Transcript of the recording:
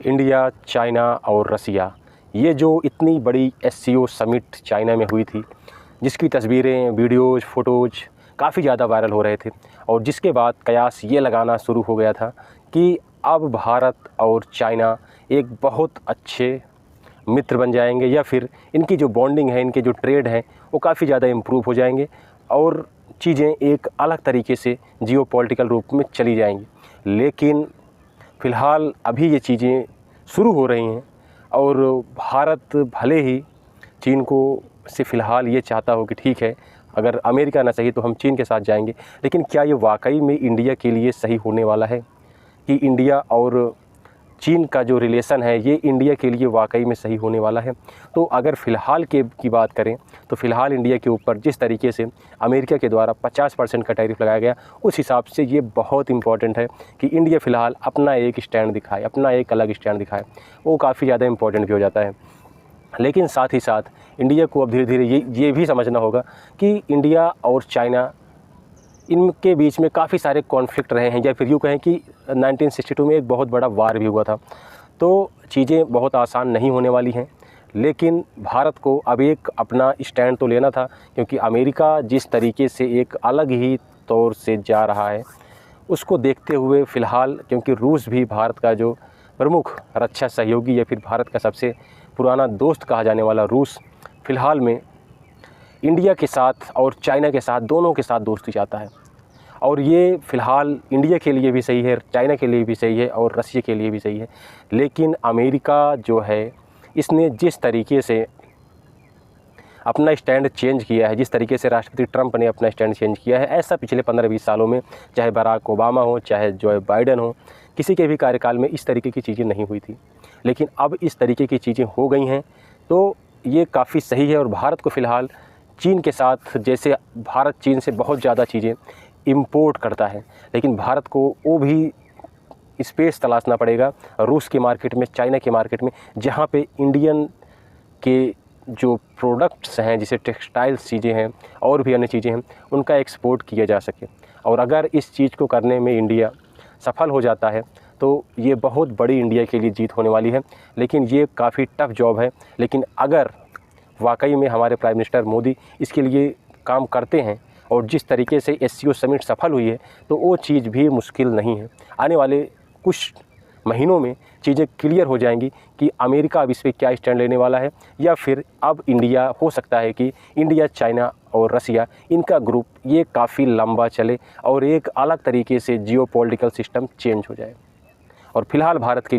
India, China और रसिया, ये जो इतनी बड़ी एससीओ समिट चाइना में हुई थी, जिसकी तस्वीरें, वीडियोज़, फ़ोटोज़ काफ़ी ज़्यादा वायरल हो रहे थे और जिसके बाद कयास ये लगाना शुरू हो गया था कि अब भारत और चाइना एक बहुत अच्छे मित्र बन जाएंगे या फिर इनकी जो बॉन्डिंग है, इनके जो ट्रेड हैं, वो काफ़ी ज़्यादा इम्प्रूव हो जाएंगे और चीज़ें एक अलग तरीके से जियोपॉलिटिकल रूप में चली जाएंगी। लेकिन फ़िलहाल अभी ये चीज़ें शुरू हो रही हैं और भारत भले ही चीन को से फ़िलहाल ये चाहता हो कि ठीक है, अगर अमेरिका ना सही तो हम चीन के साथ जाएंगे, लेकिन क्या ये वाकई में इंडिया के लिए सही होने वाला है कि इंडिया और चीन का जो रिलेशन है ये इंडिया के लिए वाकई में सही होने वाला है? तो अगर फ़िलहाल की बात करें तो फ़िलहाल इंडिया के ऊपर जिस तरीके से अमेरिका के द्वारा 50% का टैरिफ लगाया गया, उस हिसाब से ये बहुत इम्पॉर्टेंट है कि इंडिया फ़िलहाल अपना एक स्टैंड दिखाए, अपना एक अलग स्टैंड दिखाए। वो काफ़ी ज़्यादा इम्पॉर्टेंट भी हो जाता है। लेकिन साथ ही साथ इंडिया को अब धीरे धीरे ये भी समझना होगा कि इंडिया और चाइना, इनके बीच में काफ़ी सारे कॉन्फ्लिक्ट रहे हैं, या फिर यूँ कहें कि 1962 में एक बहुत बड़ा वार भी हुआ था। तो चीज़ें बहुत आसान नहीं होने वाली हैं, लेकिन भारत को अब एक अपना स्टैंड तो लेना था, क्योंकि अमेरिका जिस तरीके से एक अलग ही तौर से जा रहा है, उसको देखते हुए फ़िलहाल, क्योंकि रूस भी भारत का जो प्रमुख रक्षा सहयोगी या फिर भारत का सबसे पुराना दोस्त कहा जाने वाला रूस, फ़िलहाल में इंडिया के साथ और चाइना के साथ, दोनों के साथ दोस्ती चाहता है। और ये फ़िलहाल इंडिया के लिए भी सही है, चाइना के लिए भी सही है और रसिया के लिए भी सही है। लेकिन अमेरिका जो है, इसने जिस तरीके से अपना स्टैंड चेंज किया है, जिस तरीके से राष्ट्रपति ट्रंप ने अपना स्टैंड चेंज किया है, ऐसा पिछले 15-20 सालों में चाहे बराक ओबामा हो, चाहे जो बाइडेन हो, किसी के भी कार्यकाल में इस तरीके की चीज़ें नहीं हुई थी। लेकिन अब इस तरीके की चीज़ें हो गई हैं, तो ये काफ़ी सही है। और भारत को फ़िलहाल चीन के साथ, जैसे भारत चीन से बहुत ज़्यादा चीज़ें इंपोर्ट करता है, लेकिन भारत को वो भी स्पेस तलाशना पड़ेगा रूस के मार्केट में, चाइना के मार्केट में, जहाँ पे इंडियन के जो प्रोडक्ट्स हैं, जैसे टेक्सटाइल्स चीज़ें हैं और भी अन्य चीज़ें हैं, उनका एक्सपोर्ट किया जा सके। और अगर इस चीज़ को करने में इंडिया सफल हो जाता है तो ये बहुत बड़ी इंडिया के लिए जीत होने वाली है। लेकिन ये काफ़ी टफ जॉब है। लेकिन अगर वाकई में हमारे प्राइम मिनिस्टर मोदी इसके लिए काम करते हैं और जिस तरीके से एससीओ समिट सफल हुई है, तो वो चीज़ भी मुश्किल नहीं है। आने वाले कुछ महीनों में चीज़ें क्लियर हो जाएंगी कि अमेरिका अब इस पर क्या स्टैंड लेने वाला है, या फिर अब इंडिया, हो सकता है कि इंडिया, चाइना और रसिया, इनका ग्रुप ये काफ़ी लंबा चले और एक अलग तरीके से जियोपॉलिटिकल सिस्टम चेंज हो जाए। और फिलहाल भारत के